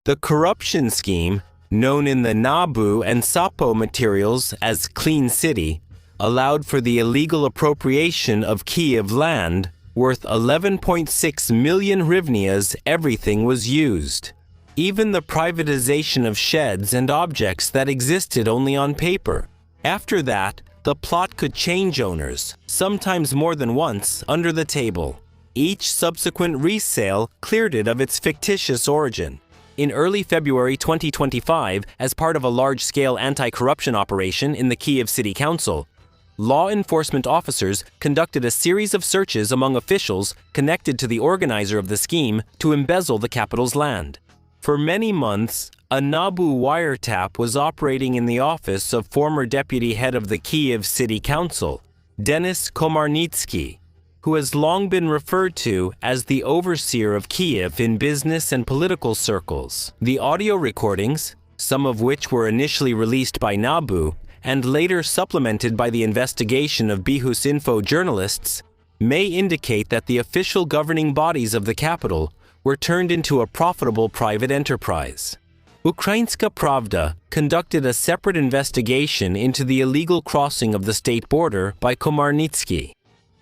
The corruption scheme, known in the Nabu and Sapo materials as Clean City, allowed for the illegal appropriation of Kiev land worth 11.6 million hryvnias. Everything was used. Even the privatization of sheds and objects that existed only on paper. After that, the plot could change owners, sometimes more than once, under the table. Each subsequent resale cleared it of its fictitious origin. In early February 2025, as part of a large-scale anti-corruption operation in the Kiev City Council, law enforcement officers conducted a series of searches among officials connected to the organizer of the scheme to embezzle the capital's land. For many months, a Nabu wiretap was operating in the office of former deputy head of the Kiev City Council, Denis Komarnitsky, who has long been referred to as the overseer of Kiev in business and political circles. The audio recordings, some of which were initially released by Nabu and later supplemented by the investigation of Bihus Info journalists, may indicate that the official governing bodies of the capital were turned into a profitable private enterprise. Ukrainska Pravda conducted a separate investigation into the illegal crossing of the state border by Komarnitsky.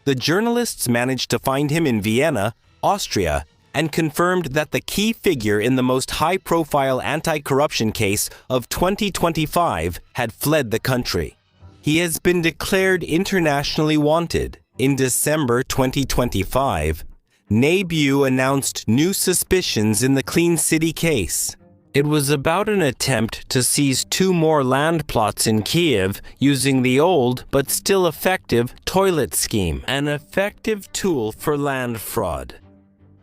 The journalists managed to find him in Vienna, Austria, and confirmed that the key figure in the most high-profile anti-corruption case of 2025 had fled the country. He has been declared internationally wanted. In December 2025, Nabu announced new suspicions in the Clean City case. It was about an attempt to seize 2 more land plots in Kiev using the old but still effective toilet scheme, an effective tool for land fraud.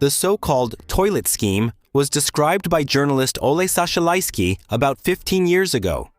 The so-called toilet scheme was described by journalist Ole Sashalaisky about 15 years ago.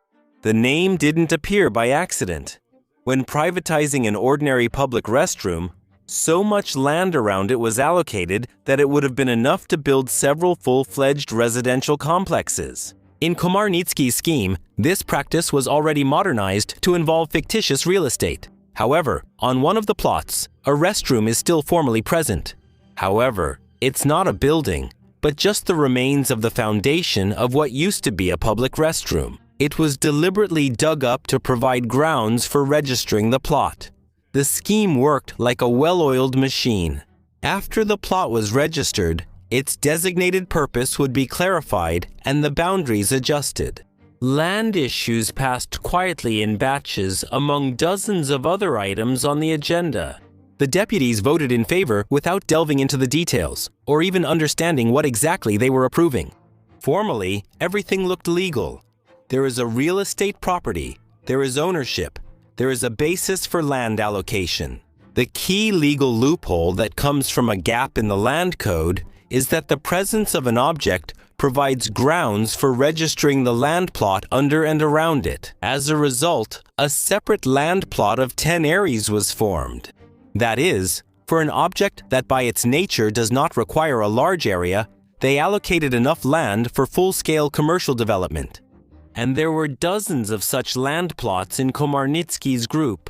The name didn't appear by accident. When privatizing an ordinary public restroom, so much land around it was allocated that it would have been enough to build several full-fledged residential complexes. In Komarnitsky's scheme, this practice was already modernized to involve fictitious real estate. However, on one of the plots, a restroom is still formally present. However, it's not a building, but just the remains of the foundation of what used to be a public restroom. It was deliberately dug up to provide grounds for registering the plot. The scheme worked like a well-oiled machine. After the plot was registered, its designated purpose would be clarified and the boundaries adjusted. Land issues passed quietly in batches among dozens of other items on the agenda. The deputies voted in favor without delving into the details, or even understanding what exactly they were approving. Formally, everything looked legal. There is a real estate property, there is ownership, there is a basis for land allocation. The key legal loophole that comes from a gap in the land code is that the presence of an object provides grounds for registering the land plot under and around it. As a result, a separate land plot of 10 areas was formed. That is, for an object that by its nature does not require a large area, they allocated enough land for full-scale commercial development. And there were dozens of such land plots in Komarnitsky's group.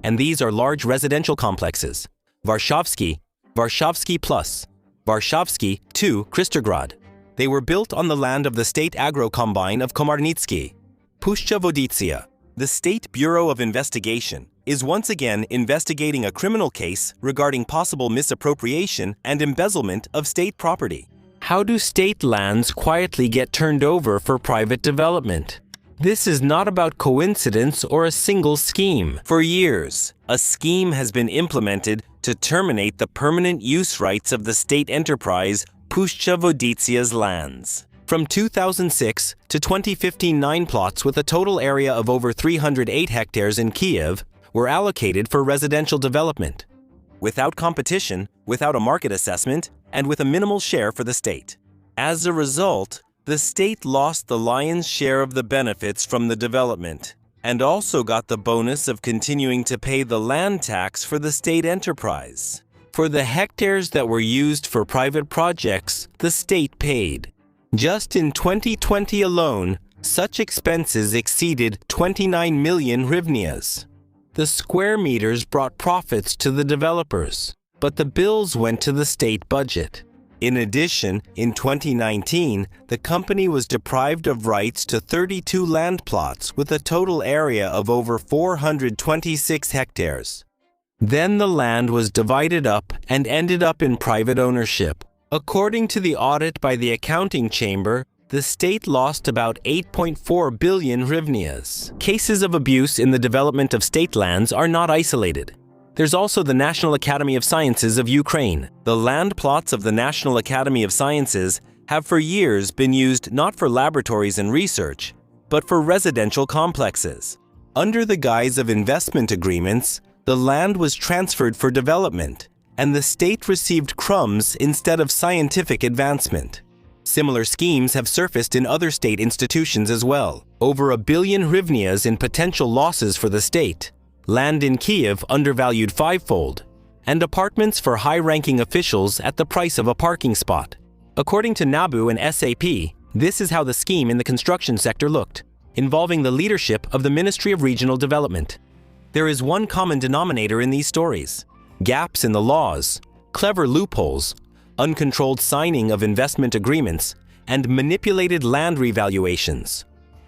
And these are large residential complexes. Varshavsky, Varshavsky Plus, Varshavsky 2, Kristergrad. They were built on the land of the State Agro-Combine of Komarnitsky. Pushcha Voditsia. The State Bureau of Investigation is once again investigating a criminal case regarding possible misappropriation and embezzlement of state property. How do state lands quietly get turned over for private development? This is not about coincidence or a single scheme. For years, a scheme has been implemented to terminate the permanent use rights of the state enterprise Pushcha Voditsia's lands. From 2006 to 2015, 9 plots with a total area of over 308 hectares in Kiev were allocated for residential development, without competition, without a market assessment, and with a minimal share for the state. As a result, the state lost the lion's share of the benefits from the development, and also got the bonus of continuing to pay the land tax for the state enterprise. For the hectares that were used for private projects, the state paid. Just in 2020 alone, such expenses exceeded 29 million hryvnias. The square meters brought profits to the developers, but the bills went to the state budget. In addition, in 2019, the company was deprived of rights to 32 land plots with a total area of over 426 hectares. Then the land was divided up and ended up in private ownership. According to the audit by the accounting chamber, the state lost about 8.4 billion hryvnias. Cases of abuse in the development of state lands are not isolated. There's also the National Academy of Sciences of Ukraine. The land plots of the National Academy of Sciences have for years been used not for laboratories and research, but for residential complexes. Under the guise of investment agreements, the land was transferred for development, and the state received crumbs instead of scientific advancement. Similar schemes have surfaced in other state institutions as well. Over 1 billion hryvnias in potential losses for the state, land in Kiev undervalued fivefold, and apartments for high-ranking officials at the price of a parking spot. According to NABU and SAP, this is how the scheme in the construction sector looked, involving the leadership of the Ministry of Regional Development. There is one common denominator in these stories: gaps in the laws, clever loopholes, uncontrolled signing of investment agreements, and manipulated land revaluations.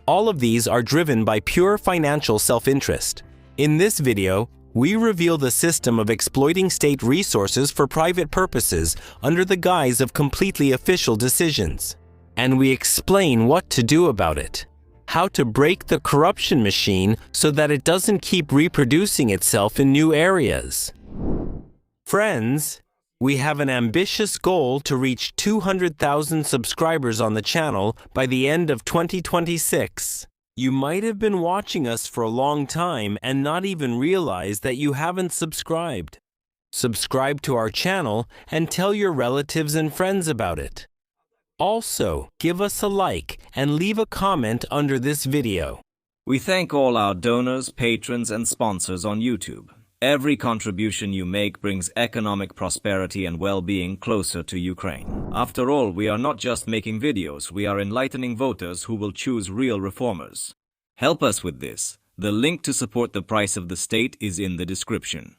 All of these are driven by pure financial self-interest. In this video, we reveal the system of exploiting state resources for private purposes under the guise of completely official decisions. And we explain what to do about it, how to break the corruption machine so that it doesn't keep reproducing itself in new areas. Friends, we have an ambitious goal to reach 200,000 subscribers on the channel by the end of 2026. You might have been watching us for a long time and not even realize that you haven't subscribed. Subscribe to our channel and tell your relatives and friends about it. Also, give us a like and leave a comment under this video. We thank all our donors, patrons, and sponsors on YouTube. Every contribution you make brings economic prosperity and well-being closer to Ukraine. After all, we are not just making videos, we are enlightening voters who will choose real reformers. Help us with this. The link to support the price of the state is in the description.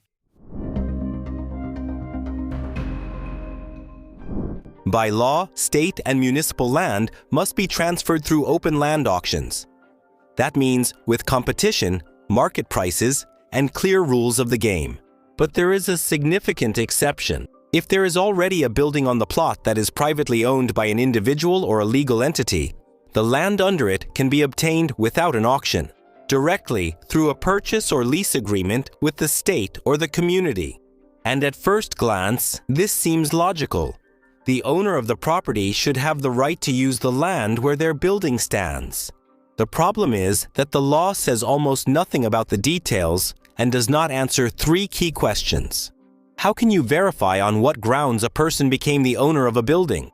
By law, state and municipal land must be transferred through open land auctions. That means with competition, market prices, and clear rules of the game. But there is a significant exception. If there is already a building on the plot that is privately owned by an individual or a legal entity, the land under it can be obtained without an auction, directly through a purchase or lease agreement with the state or the community. And at first glance, this seems logical. The owner of the property should have the right to use the land where their building stands. The problem is that the law says almost nothing about the details and does not answer three key questions. How can you verify on what grounds a person became the owner of a building?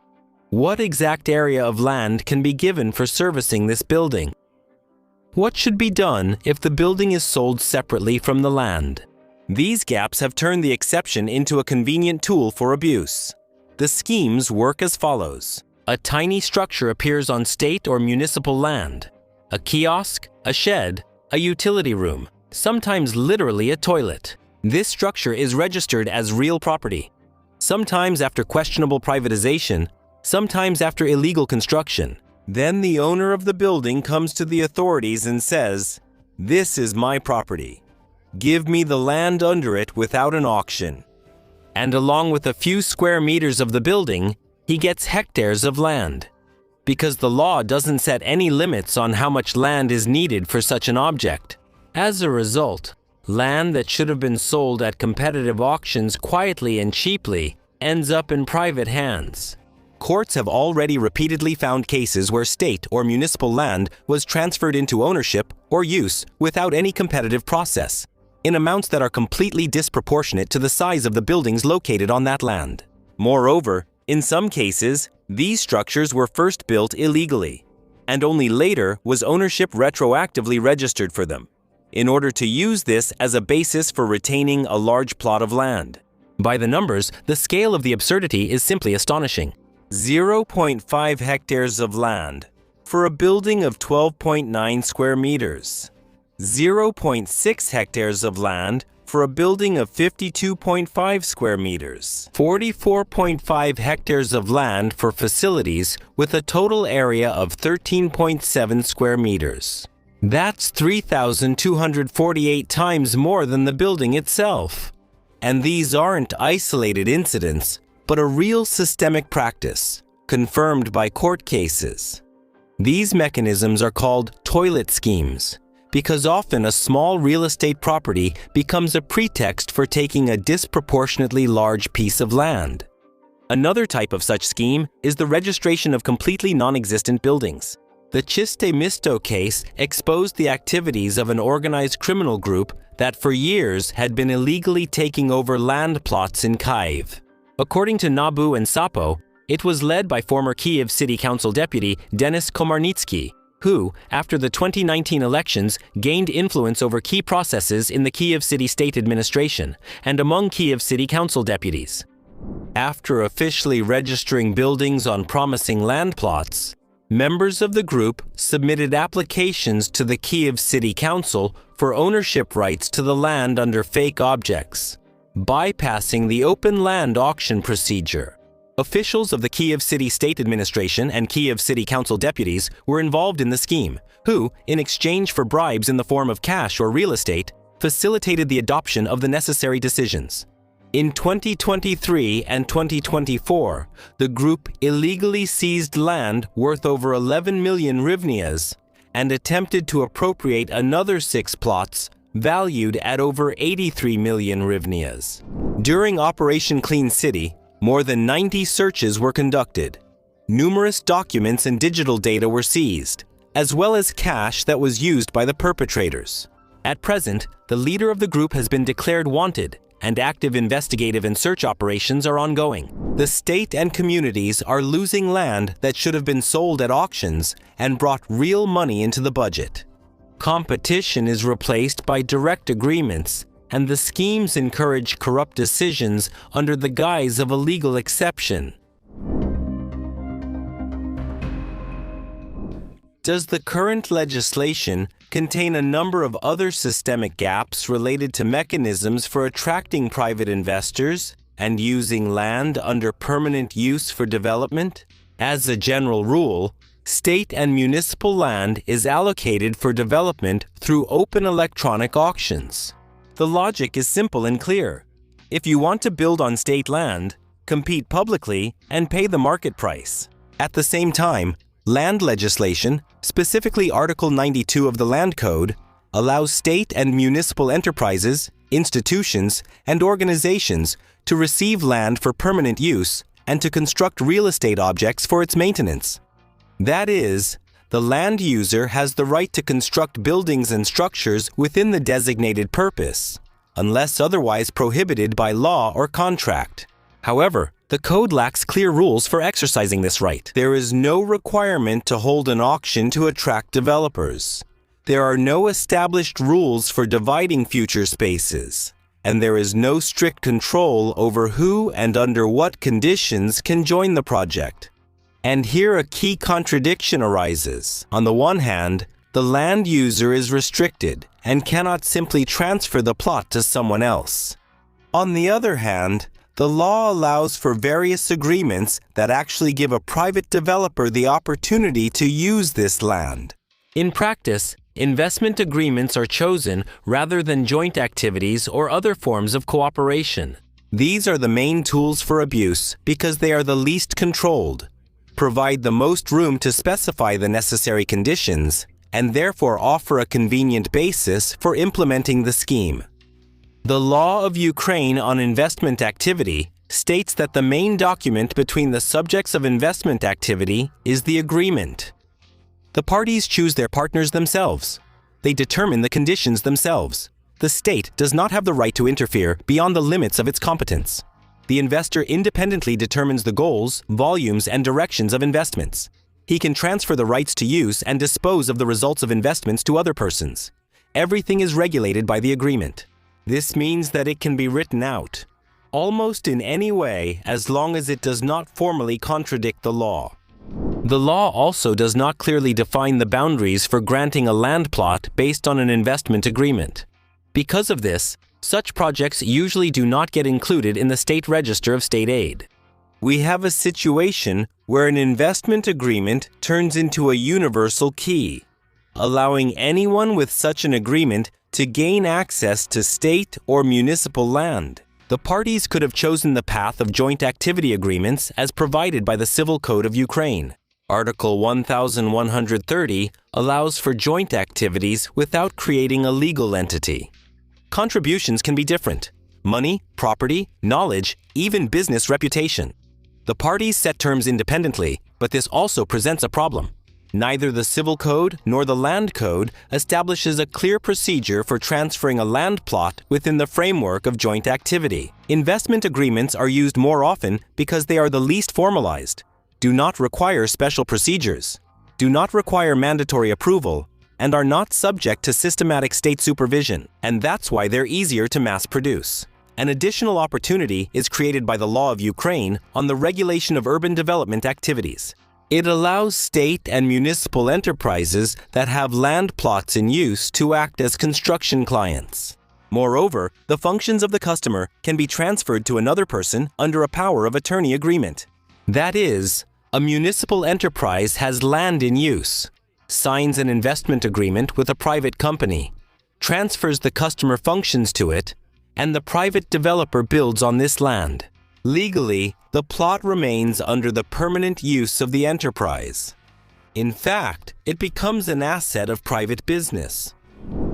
What exact area of land can be given for servicing this building? What should be done if the building is sold separately from the land? These gaps have turned the exception into a convenient tool for abuse. The schemes work as follows. A tiny structure appears on state or municipal land. A kiosk, a shed, a utility room, sometimes literally a toilet. This structure is registered as real property, sometimes after questionable privatization, sometimes after illegal construction. Then the owner of the building comes to the authorities and says, "This is my property. Give me the land under it without an auction." And along with a few square meters of the building, he gets hectares of land. Because the law doesn't set any limits on how much land is needed for such an object. As a result, land that should have been sold at competitive auctions quietly and cheaply ends up in private hands. Courts have already repeatedly found cases where state or municipal land was transferred into ownership or use without any competitive process, in amounts that are completely disproportionate to the size of the buildings located on that land. Moreover, in some cases, these structures were first built illegally, and only later was ownership retroactively registered for them, in order to use this as a basis for retaining a large plot of land. By the numbers, the scale of the absurdity is simply astonishing. 0.5 hectares of land for a building of 12.9 square meters. 0.6 hectares of land for a building of 52.5 square meters, 44.5 hectares of land for facilities with a total area of 13.7 square meters. That's 3,248 times more than the building itself. And these aren't isolated incidents, but a real systemic practice, confirmed by court cases. These mechanisms are called toilet schemes, because often a small real estate property becomes a pretext for taking a disproportionately large piece of land. Another type of such scheme is the registration of completely non-existent buildings. The Chiste Misto case exposed the activities of an organized criminal group that for years had been illegally taking over land plots in Kyiv. According to Nabu and Sapo, it was led by former Kyiv City Council deputy Denis Komarnitsky, who, after the 2019 elections, gained influence over key processes in the Kyiv City State Administration and among Kyiv City Council deputies. After officially registering buildings on promising land plots, members of the group submitted applications to the Kyiv City Council for ownership rights to the land under fake objects, bypassing the open land auction procedure. Officials of the Kyiv City State Administration and Kyiv City Council deputies were involved in the scheme, who, in exchange for bribes in the form of cash or real estate, facilitated the adoption of the necessary decisions. In 2023 and 2024, the group illegally seized land worth over 11 million hryvnias and attempted to appropriate another 6 plots valued at over 83 million hryvnias. During Operation Clean City, more than 90 searches were conducted. Numerous documents and digital data were seized, as well as cash that was used by the perpetrators. At present, the leader of the group has been declared wanted, and active investigative and search operations are ongoing. The state and communities are losing land that should have been sold at auctions and brought real money into the budget. Competition is replaced by direct agreements, and the schemes encourage corrupt decisions under the guise of a legal exception. Does the current legislation contain a number of other systemic gaps related to mechanisms for attracting private investors and using land under permanent use for development? As a general rule, state and municipal land is allocated for development through open electronic auctions. The logic is simple and clear. If you want to build on state land, compete publicly and pay the market price. At the same time, land legislation, specifically Article 92 of the Land Code, allows state and municipal enterprises, institutions, and organizations to receive land for permanent use and to construct real estate objects for its maintenance. That is, the land user has the right to construct buildings and structures within the designated purpose, unless otherwise prohibited by law or contract. However, the code lacks clear rules for exercising this right. There is no requirement to hold an auction to attract developers. There are no established rules for dividing future spaces, and there is no strict control over who and under what conditions can join the project. And here a key contradiction arises. On the one hand, the land user is restricted and cannot simply transfer the plot to someone else. On the other hand, the law allows for various agreements that actually give a private developer the opportunity to use this land. In practice, investment agreements are chosen rather than joint activities or other forms of cooperation. These are the main tools for abuse because they are the least controlled, provide the most room to specify the necessary conditions, and therefore offer a convenient basis for implementing the scheme. The law of Ukraine on investment activity states that the main document between the subjects of investment activity is the agreement. The parties choose their partners themselves. They determine the conditions themselves. The state does not have the right to interfere beyond the limits of its competence. The investor independently determines the goals, volumes, and directions of investments. He can transfer the rights to use and dispose of the results of investments to other persons. Everything is regulated by the agreement. This means that it can be written out, almost in any way, as long as it does not formally contradict the law. The law also does not clearly define the boundaries for granting a land plot based on an investment agreement. Because of this, Such projects usually do not get included in the state register of state aid. We have a situation where an investment agreement turns into a universal key, allowing anyone with such an agreement to gain access to state or municipal land. The parties could have chosen the path of joint activity agreements as provided by the Civil Code of Ukraine. Article 1130 allows for joint activities without creating a legal entity. Contributions can be different: money, property, knowledge, even business reputation. The parties set terms independently, but this also presents a problem. Neither the Civil Code nor the Land Code establishes a clear procedure for transferring a land plot within the framework of joint activity. Investment agreements are used more often because they are the least formalized, do not require special procedures, do not require mandatory approval, and are not subject to systematic state supervision, and that's why they're easier to mass produce. An additional opportunity is created by the law of Ukraine on the regulation of urban development activities. It allows state and municipal enterprises that have land plots in use to act as construction clients. Moreover, the functions of the customer can be transferred to another person under a power of attorney agreement. That is, a municipal enterprise has land in use, signs an investment agreement with a private company, transfers the customer functions to it, and the private developer builds on this land. Legally, the plot remains under the permanent use of the enterprise. In fact, it becomes an asset of private business.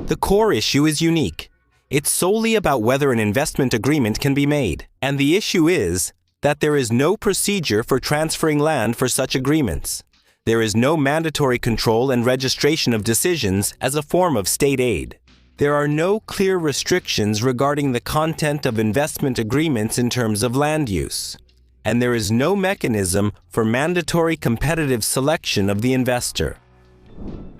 The core issue is unique. It's solely about whether an investment agreement can be made, and the issue is that there is no procedure for transferring land for such agreements. There is no mandatory control and registration of decisions as a form of state aid. There are no clear restrictions regarding the content of investment agreements in terms of land use, and there is no mechanism for mandatory competitive selection of the investor.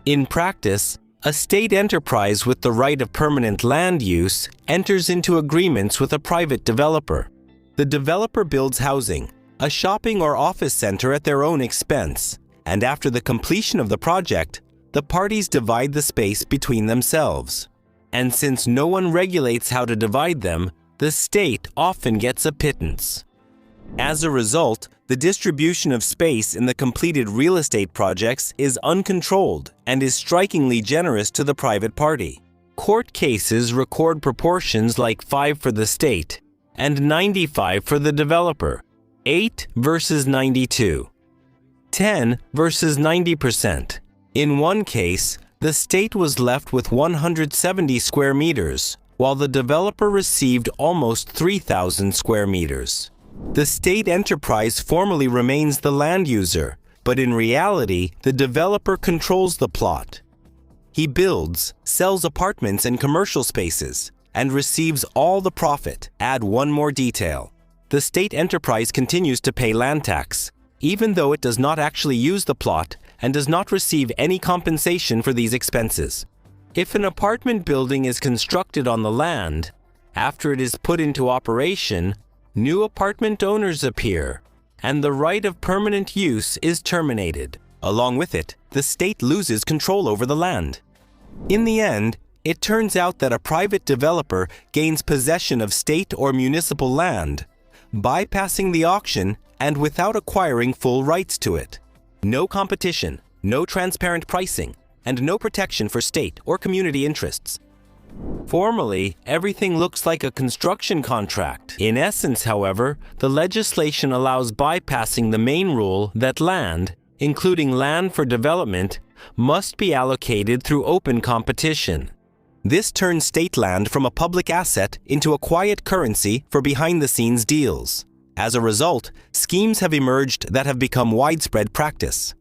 In practice, a state enterprise with the right of permanent land use enters into agreements with a private developer. The developer builds housing, a shopping or office center at their own expense, and after the completion of the project, the parties divide the space between themselves. And since no one regulates how to divide them, the state often gets a pittance. As a result, the distribution of space in the completed real estate projects is uncontrolled and is strikingly generous to the private party. Court cases record proportions like 5 for the state and 95 for the developer, 8 versus 92, 10 versus 90%. In one case, the state was left with 170 square meters, while the developer received almost 3,000 square meters. The state enterprise formally remains the land user, but in reality, the developer controls the plot. He builds, sells apartments and commercial spaces, and receives all the profit. Add one more detail. The state enterprise continues to pay land tax, even though it does not actually use the plot and does not receive any compensation for these expenses. If an apartment building is constructed on the land, after it is put into operation, new apartment owners appear, and the right of permanent use is terminated. Along with it, the state loses control over the land. In the end, it turns out that a private developer gains possession of state or municipal land, bypassing the auction and without acquiring full rights to it. No competition, no transparent pricing, and no protection for state or community interests. Formally, everything looks like a construction contract. In essence, however, the legislation allows bypassing the main rule that land, including land for development, must be allocated through open competition. This turns state land from a public asset into a quiet currency for behind-the-scenes deals. As a result, schemes have emerged that have become widespread practice.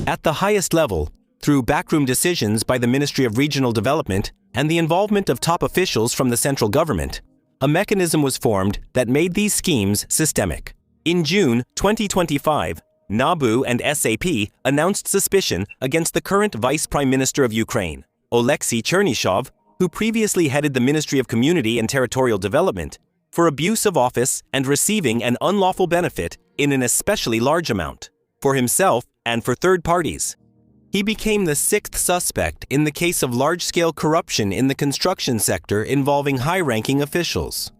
At the highest level, through backroom decisions by the Ministry of Regional Development and the involvement of top officials from the central government, a mechanism was formed that made these schemes systemic. In June 2025, NABU and SAP announced suspicion against the current Vice Prime Minister of Ukraine, Oleksiy Chernyshov, who previously headed the Ministry of Community and Territorial Development, for abuse of office and receiving an unlawful benefit in an especially large amount, for himself and for third parties. He became the sixth suspect in the case of large-scale corruption in the construction sector involving high-ranking officials.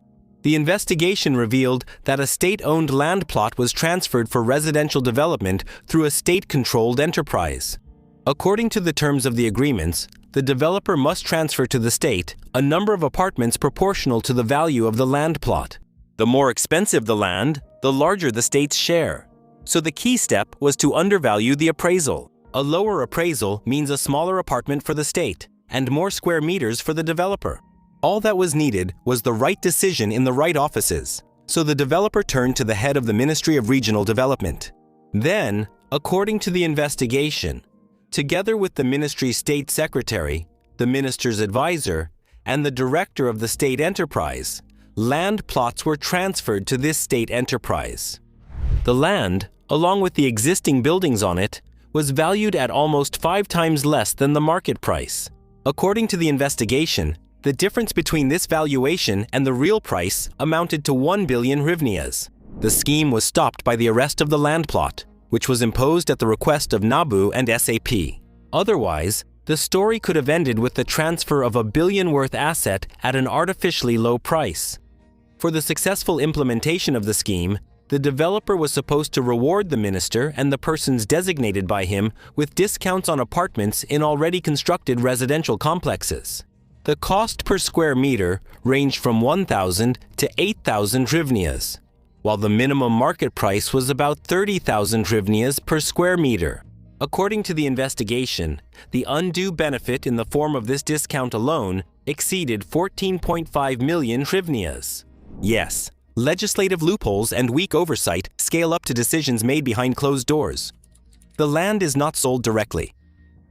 The investigation revealed that a state-owned land plot was transferred for residential development through a state-controlled enterprise. According to the terms of the agreements, the developer must transfer to the state a number of apartments proportional to the value of the land plot. The more expensive the land, the larger the state's share. So the key step was to undervalue the appraisal. A lower appraisal means a smaller apartment for the state and more square meters for the developer. All that was needed was the right decision in the right offices. So the developer turned to the head of the Ministry of Regional Development. Then, according to the investigation, together with the ministry's state secretary, the minister's advisor, and the director of the state enterprise, land plots were transferred to this state enterprise. The land, along with the existing buildings on it, was valued at almost 5 times less than the market price. According to the investigation, the difference between this valuation and the real price amounted to 1 billion hryvnias. The scheme was stopped by the arrest of the land plot, which was imposed at the request of NABU and SAP. Otherwise, the story could have ended with the transfer of a billion-worth asset at an artificially low price. For the successful implementation of the scheme, the developer was supposed to reward the minister and the persons designated by him with discounts on apartments in already constructed residential complexes. The cost per square meter ranged from 1,000 to 8,000 hryvnias, while the minimum market price was about 30,000 hryvnias per square meter. According to the investigation, the undue benefit in the form of this discount alone exceeded 14.5 million hryvnias. Yes, legislative loopholes and weak oversight scale up to decisions made behind closed doors. The land is not sold directly.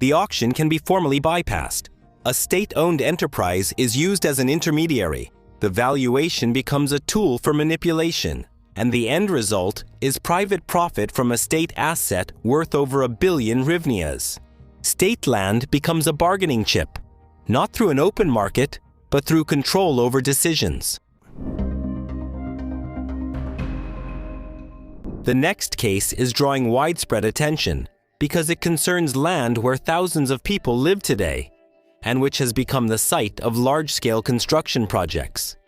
The auction can be formally bypassed. A state-owned enterprise is used as an intermediary. The valuation becomes a tool for manipulation, and the end result is private profit from a state asset worth over 1 billion hryvnias. State land becomes a bargaining chip, not through an open market, but through control over decisions. The next case is drawing widespread attention because it concerns land where thousands of people live today and which has become the site of large-scale construction projects.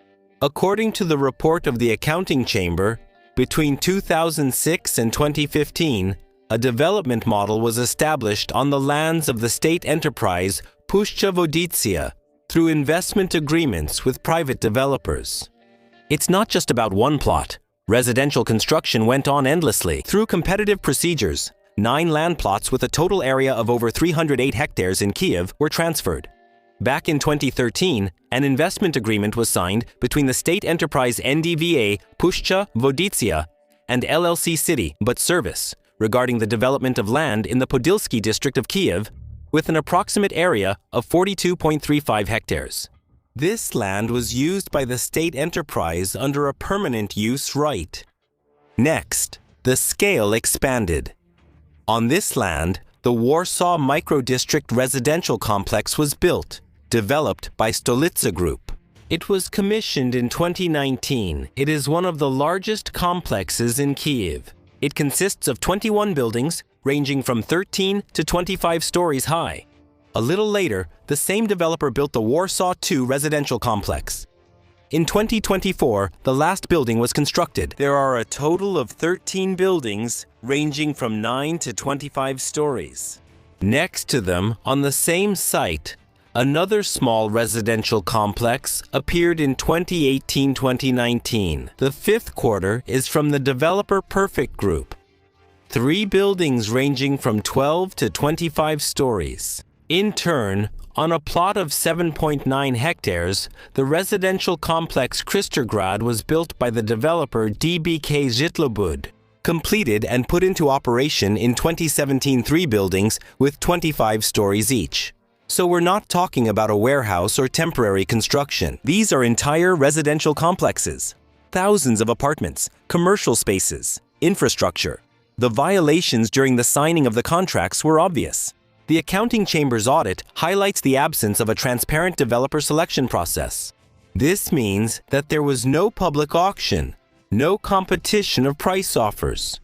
According to the report of the Accounting Chamber, between 2006 and 2015, a development model was established on the lands of the state enterprise Puszcza Wodicka through investment agreements with private developers. It's not just about one plot. Residential construction went on endlessly. Through competitive procedures, 9 land plots with a total area of over 308 hectares in Kiev were transferred. Back in 2013, an investment agreement was signed between the state enterprise NDVA Puszcza Wodicka and LLC City But Service regarding the development of land in the Podilski district of Kiev with an approximate area of 42.35 hectares. This land was used by the state enterprise under a permanent use right. Next, the scale expanded. On this land, the Warsaw Microdistrict residential complex was built, developed by Stolica Group. It was commissioned in 2019. It is one of the largest complexes in Kiev. It consists of 21 buildings ranging from 13 to 25 stories high. A little later, the same developer built the Warsaw II residential complex. In 2024, the last building was constructed. There are a total of 13 buildings ranging from 9 to 25 stories. Next to them, on the same site, another small residential complex appeared in 2018-2019. The fifth quarter is from the developer Perfect Group. 3 buildings ranging from 12 to 25 stories. In turn, on a plot of 7.9 hectares, the residential complex Kristergrad was built by the developer DBK Żytlobud, completed and put into operation in 2017. 3 buildings with 25 stories each. So we're not talking about a warehouse or temporary construction. These are entire residential complexes. Thousands of apartments, commercial spaces, infrastructure. The violations during the signing of the contracts were obvious. The Accounting Chamber's audit highlights the absence of a transparent developer selection process. This means that there was no public auction, no competition of price offers.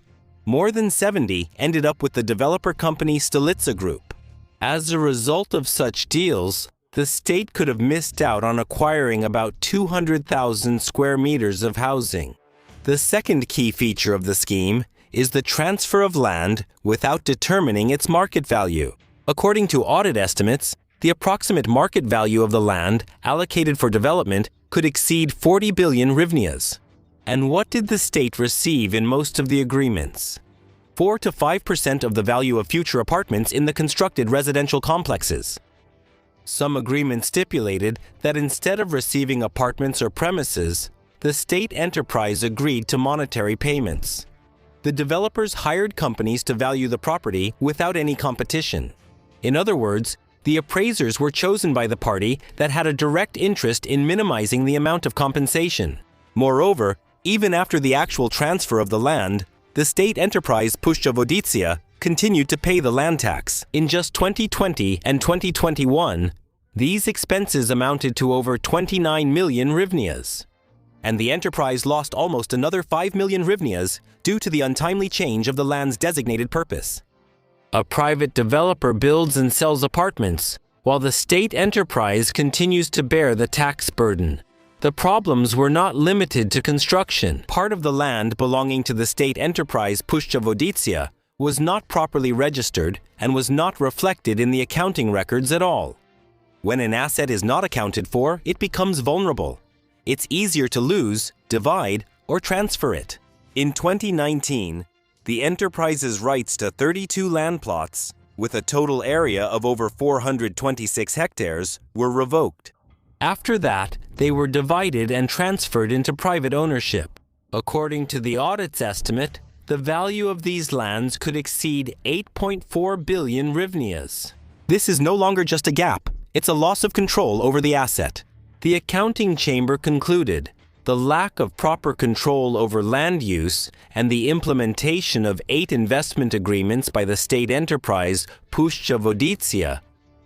More than 70 ended up with the developer company Stolica Group. As a result of such deals, the state could have missed out on acquiring about 200,000 square meters of housing. The second key feature of the scheme is the transfer of land without determining its market value. According to audit estimates, the approximate market value of the land allocated for development could exceed 40 billion hryvnias. And what did the state receive in most of the agreements? 4 to 5% of the value of future apartments in the constructed residential complexes. Some agreements stipulated that instead of receiving apartments or premises, the state enterprise agreed to monetary payments. The developers hired companies to value the property without any competition. In other words, the appraisers were chosen by the party that had a direct interest in minimizing the amount of compensation. Moreover, even after the actual transfer of the land, the state enterprise Puszcza continued to pay the land tax. In just 2020 and 2021, these expenses amounted to over 29 million hryvnias. And the enterprise lost almost another 5 million hryvnias due to the untimely change of the land's designated purpose. A private developer builds and sells apartments, while the state enterprise continues to bear the tax burden. The problems were not limited to construction. Part of the land belonging to the state enterprise Puszcza was not properly registered and was not reflected in the accounting records at all. When an asset is not accounted for, it becomes vulnerable. It's easier to lose, divide, or transfer it. In 2019, the enterprise's rights to 32 land plots, with a total area of over 426 hectares, were revoked. After that, they were divided and transferred into private ownership. According to the audit's estimate, the value of these lands could exceed 8.4 billion hryvnias. This is no longer just a gap, it's a loss of control over the asset. The accounting chamber concluded the lack of proper control over land use and the implementation of 8 investment agreements by the state enterprise Puszcza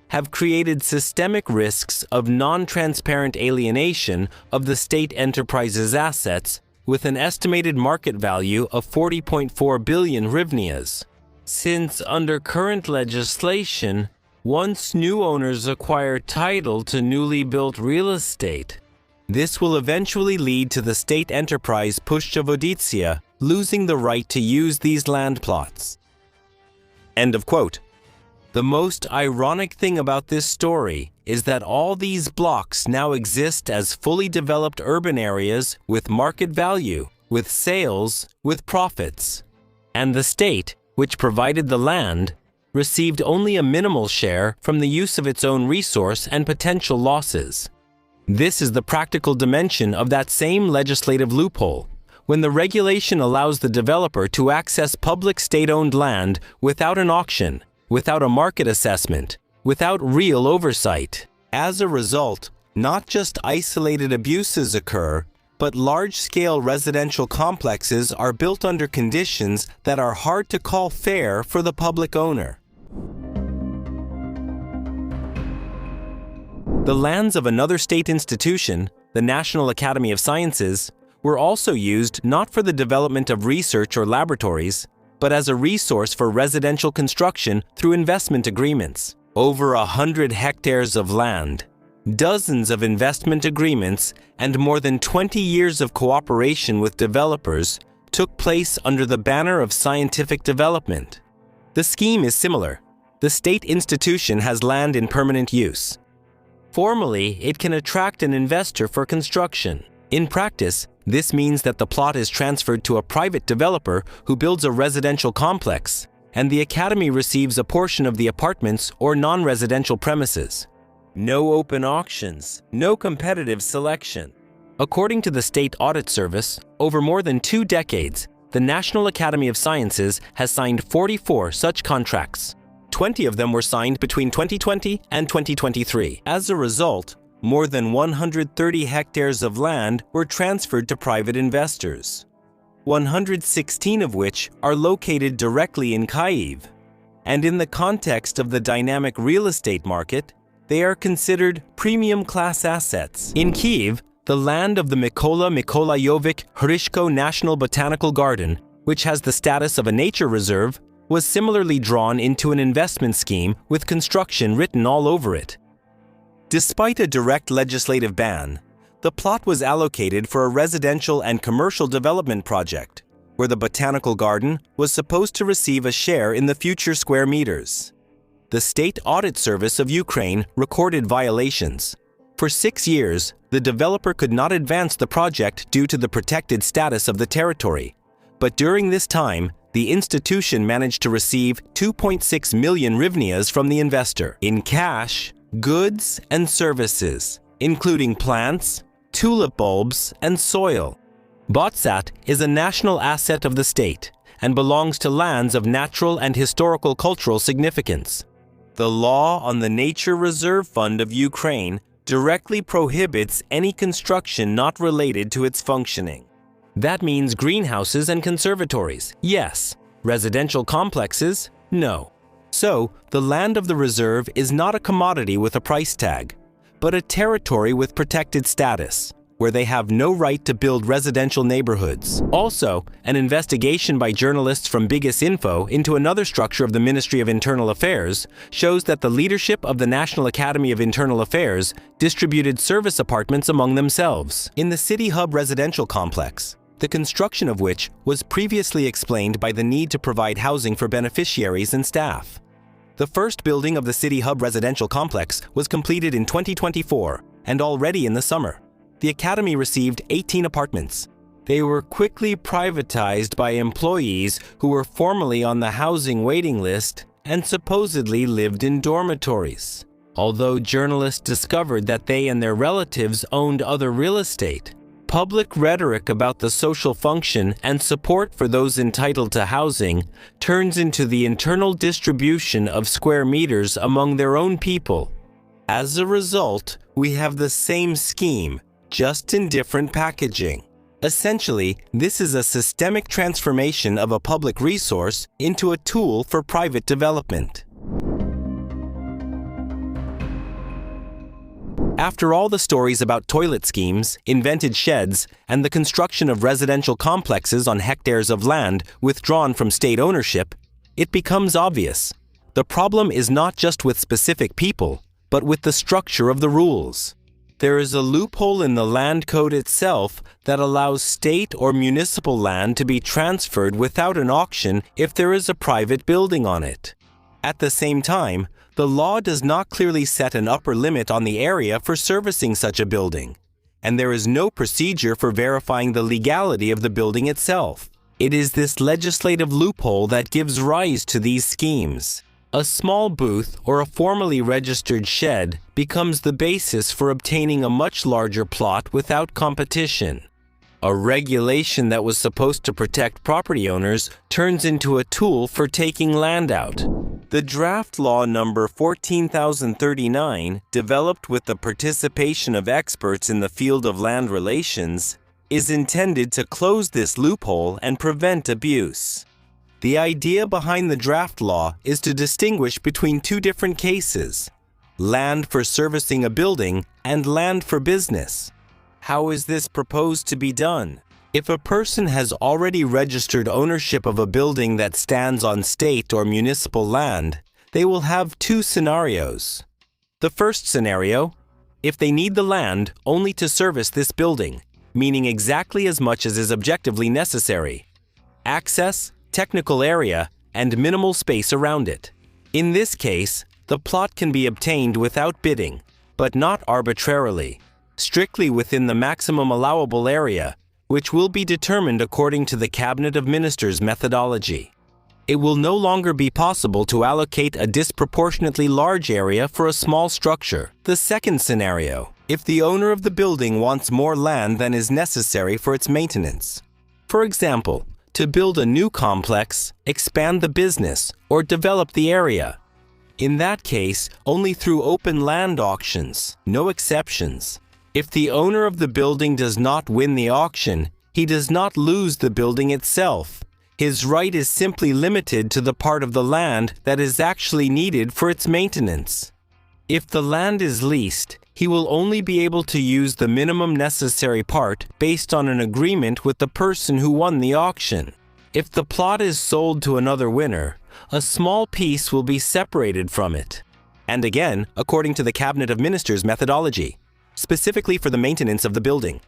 have created systemic risks of non-transparent alienation of the state enterprise's assets with an estimated market value of 40.4 billion hryvnias. Since under current legislation, once new owners acquire title to newly built real estate, this will eventually lead to the state enterprise Puszcza losing the right to use these land plots. End of quote. The most ironic thing about this story is that all these blocks now exist as fully developed urban areas with market value, with sales, with profits. And the state, which provided the land, received only a minimal share from the use of its own resource and potential losses. This is the practical dimension of that same legislative loophole, when the regulation allows the developer to access public state-owned land without an auction, without a market assessment, without real oversight. As a result, not just isolated abuses occur, but large-scale residential complexes are built under conditions that are hard to call fair for the public owner. The lands of another state institution, the National Academy of Sciences, were also used not for the development of research or laboratories, but as a resource for residential construction through investment agreements. Over 100 hectares of land, dozens of investment agreements, and more than 20 years of cooperation with developers took place under the banner of scientific development. The scheme is similar. The state institution has land in permanent use. Formally, it can attract an investor for construction. In practice, this means that the plot is transferred to a private developer who builds a residential complex, and the academy receives a portion of the apartments or non-residential premises. No open auctions, no competitive selection. According to the State Audit Service, over more than 2 decades, the National Academy of Sciences has signed 44 such contracts. 20 of them were signed between 2020 and 2023. As a result, more than 130 hectares of land were transferred to private investors, 116 of which are located directly in Kyiv. And in the context of the dynamic real estate market, they are considered premium class assets. In Kyiv, the land of the Mykola Mykolaiovich Hryshko National Botanical Garden, which has the status of a nature reserve, was similarly drawn into an investment scheme with construction written all over it. Despite a direct legislative ban, the plot was allocated for a residential and commercial development project, where the botanical garden was supposed to receive a share in the future square meters. The State Audit Service of Ukraine recorded violations. For 6 years, the developer could not advance the project due to the protected status of the territory. But during this time, the institution managed to receive 2.6 million hryvnias from the investor in cash, goods, and services, including plants, tulip bulbs, and soil. Botsat is a national asset of the state and belongs to lands of natural and historical cultural significance. The law on the Nature Reserve Fund of Ukraine directly prohibits any construction not related to its functioning. That means greenhouses and conservatories, yes. Residential complexes, no. So, the land of the reserve is not a commodity with a price tag, but a territory with protected status, where they have no right to build residential neighborhoods. Also, an investigation by journalists from Biggest Info into another structure of the Ministry of Internal Affairs shows that the leadership of the National Academy of Internal Affairs distributed service apartments among themselves in the City Hub residential complex, the construction of which was previously explained by the need to provide housing for beneficiaries and staff. The first building of the City Hub residential complex was completed in 2024, and already in the summer, the Academy received 18 apartments. They were quickly privatized by employees who were formerly on the housing waiting list and supposedly lived in dormitories. Although journalists discovered that they and their relatives owned other real estate, public rhetoric about the social function and support for those entitled to housing turns into the internal distribution of square meters among their own people. As a result, we have the same scheme, just in different packaging. Essentially, this is a systemic transformation of a public resource into a tool for private development. After all the stories about toilet schemes, invented sheds, and the construction of residential complexes on hectares of land withdrawn from state ownership, it becomes obvious. The problem is not just with specific people, but with the structure of the rules. There is a loophole in the land code itself that allows state or municipal land to be transferred without an auction if there is a private building on it. At the same time, the law does not clearly set an upper limit on the area for servicing such a building, and there is no procedure for verifying the legality of the building itself. It is this legislative loophole that gives rise to these schemes. A small booth or a formally registered shed becomes the basis for obtaining a much larger plot without competition. A regulation that was supposed to protect property owners turns into a tool for taking land out. The draft law number 14,039, developed with the participation of experts in the field of land relations, is intended to close this loophole and prevent abuse. The idea behind the draft law is to distinguish between two different cases: land for servicing a building and land for business. How is this proposed to be done? If a person has already registered ownership of a building that stands on state or municipal land, they will have two scenarios. The first scenario, if they need the land only to service this building, meaning exactly as much as is objectively necessary: access, technical area, and minimal space around it. In this case, the plot can be obtained without bidding, but not arbitrarily, strictly within the maximum allowable area, which will be determined according to the Cabinet of Ministers methodology. It will no longer be possible to allocate a disproportionately large area for a small structure. The second scenario, if the owner of the building wants more land than is necessary for its maintenance. For example, to build a new complex, expand the business, or develop the area. In that case, only through open land auctions, no exceptions. If the owner of the building does not win the auction, he does not lose the building itself. His right is simply limited to the part of the land that is actually needed for its maintenance. If the land is leased, he will only be able to use the minimum necessary part based on an agreement with the person who won the auction. If the plot is sold to another winner, a small piece will be separated from it. And again, according to the Cabinet of Ministers methodology, specifically for the maintenance of the building.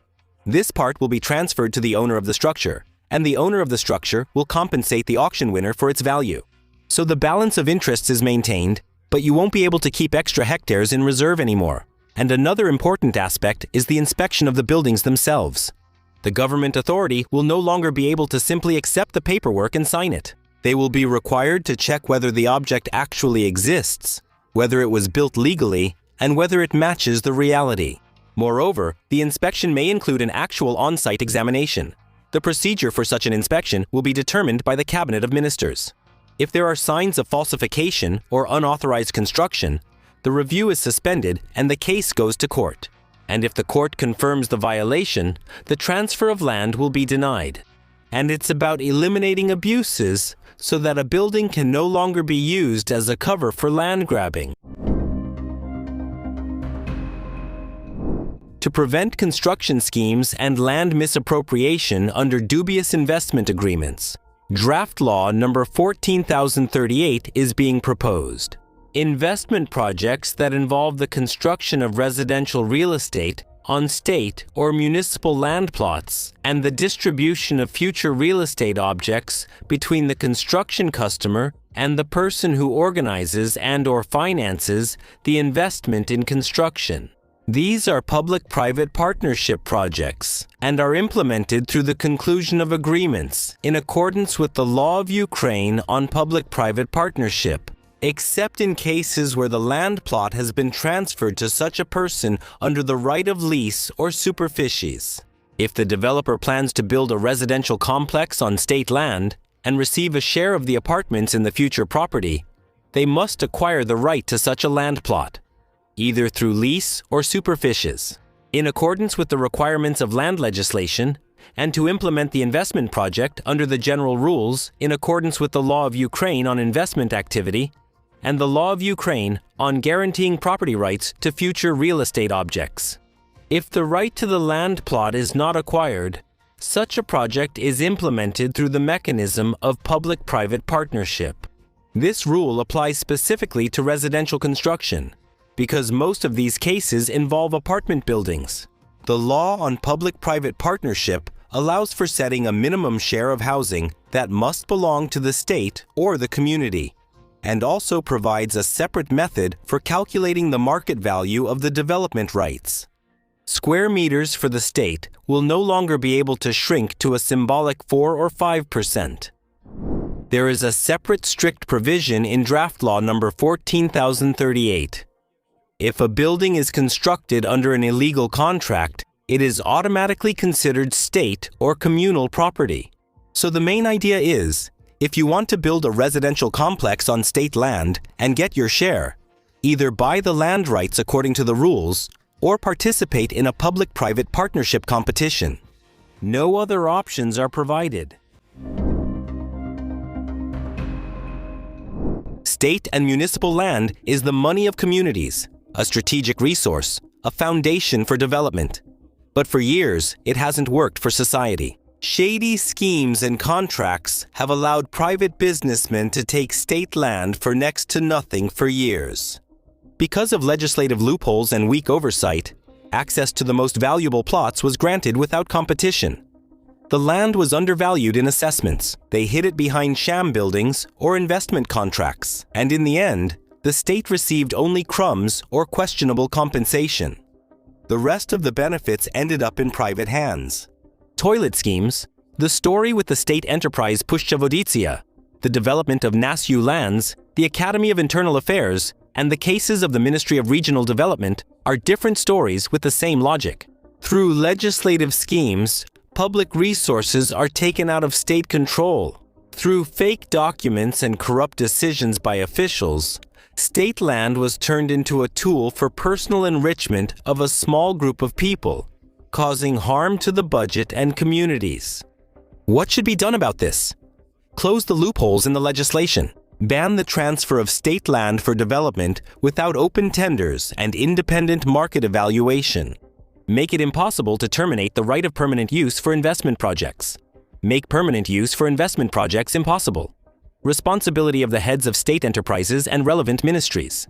This part will be transferred to the owner of the structure, and the owner of the structure will compensate the auction winner for its value. So the balance of interests is maintained, but you won't be able to keep extra hectares in reserve anymore. And another important aspect is the inspection of the buildings themselves. The government authority will no longer be able to simply accept the paperwork and sign it. They will be required to check whether the object actually exists, whether it was built legally, and whether it matches the reality. Moreover, the inspection may include an actual on-site examination. The procedure for such an inspection will be determined by the Cabinet of Ministers. If there are signs of falsification or unauthorized construction, the review is suspended and the case goes to court. And if the court confirms the violation, the transfer of land will be denied. And it's about eliminating abuses so that a building can no longer be used as a cover for land grabbing. To prevent construction schemes and land misappropriation under dubious investment agreements, Draft Law number 14,038 is being proposed. Investment projects that involve the construction of residential real estate on state or municipal land plots and the distribution of future real estate objects between the construction customer and the person who organizes and/or finances the investment in construction. These are public-private partnership projects and are implemented through the conclusion of agreements in accordance with the law of Ukraine on public-private partnership, except in cases where the land plot has been transferred to such a person under the right of lease or superficies. If the developer plans to build a residential complex on state land and receive a share of the apartments in the future property, they must acquire the right to such a land plot, either through lease or superficies, in accordance with the requirements of land legislation, and to implement the investment project under the general rules in accordance with the law of Ukraine on investment activity and the law of Ukraine on guaranteeing property rights to future real estate objects. If the right to the land plot is not acquired, such a project is implemented through the mechanism of public-private partnership. This rule applies specifically to residential construction, because most of these cases involve apartment buildings. The law on public-private partnership allows for setting a minimum share of housing that must belong to the state or the community, and also provides a separate method for calculating the market value of the development rights. Square meters for the state will no longer be able to shrink to a symbolic 4 or 5%. There is a separate strict provision in Draft Law number 14,038. If a building is constructed under an illegal contract, it is automatically considered state or communal property. So the main idea is, if you want to build a residential complex on state land and get your share, either buy the land rights according to the rules or participate in a public-private partnership competition. No other options are provided. State and municipal land is the money of communities, a strategic resource, a foundation for development. But for years, it hasn't worked for society. Shady schemes and contracts have allowed private businessmen to take state land for next to nothing for years. Because of legislative loopholes and weak oversight, access to the most valuable plots was granted without competition. The land was undervalued in assessments. They hid it behind sham buildings or investment contracts, and in the end, the state received only crumbs or questionable compensation. The rest of the benefits ended up in private hands. Toilet schemes, the story with the state enterprise Pushchavoditsia, the development of Nasu lands, the Academy of Internal Affairs, and the cases of the Ministry of Regional Development are different stories with the same logic. Through legislative schemes, public resources are taken out of state control. Through fake documents and corrupt decisions by officials, state land was turned into a tool for personal enrichment of a small group of people, causing harm to the budget and communities. What should be done about this? Close the loopholes in the legislation. Ban the transfer of state land for development without open tenders and independent market evaluation. Make it impossible to terminate the right of permanent use for investment projects. Make permanent use for investment projects impossible. responsibility of the heads of state enterprises and relevant ministries.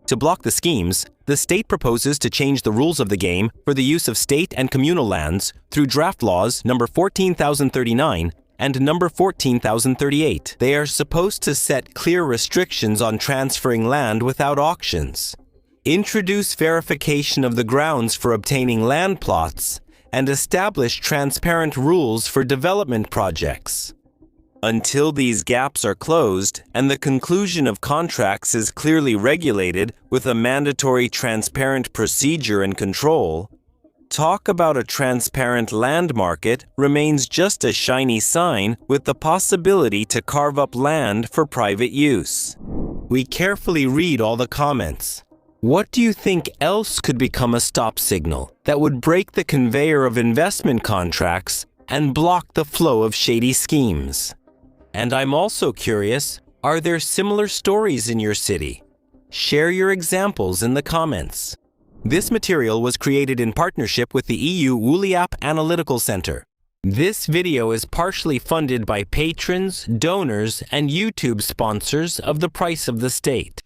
To block the schemes, the state proposes to change the rules of the game for the use of state and communal lands through draft laws number 14,039 and number 14,038. They are supposed to set clear restrictions on transferring land without auctions, introduce verification of the grounds for obtaining land plots, and establish transparent rules for development projects. Until these gaps are closed and the conclusion of contracts is clearly regulated with a mandatory transparent procedure and control, talk about a transparent land market remains just a shiny sign with the possibility to carve up land for private use. We carefully read all the comments. What do you think else could become a stop signal that would break the conveyor of investment contracts and block the flow of shady schemes? And I'm also curious, are there similar stories in your city? Share your examples in the comments. This material was created in partnership with the EU WULIAP Analytical Center. This video is partially funded by patrons, donors, and YouTube sponsors of the Price of the State.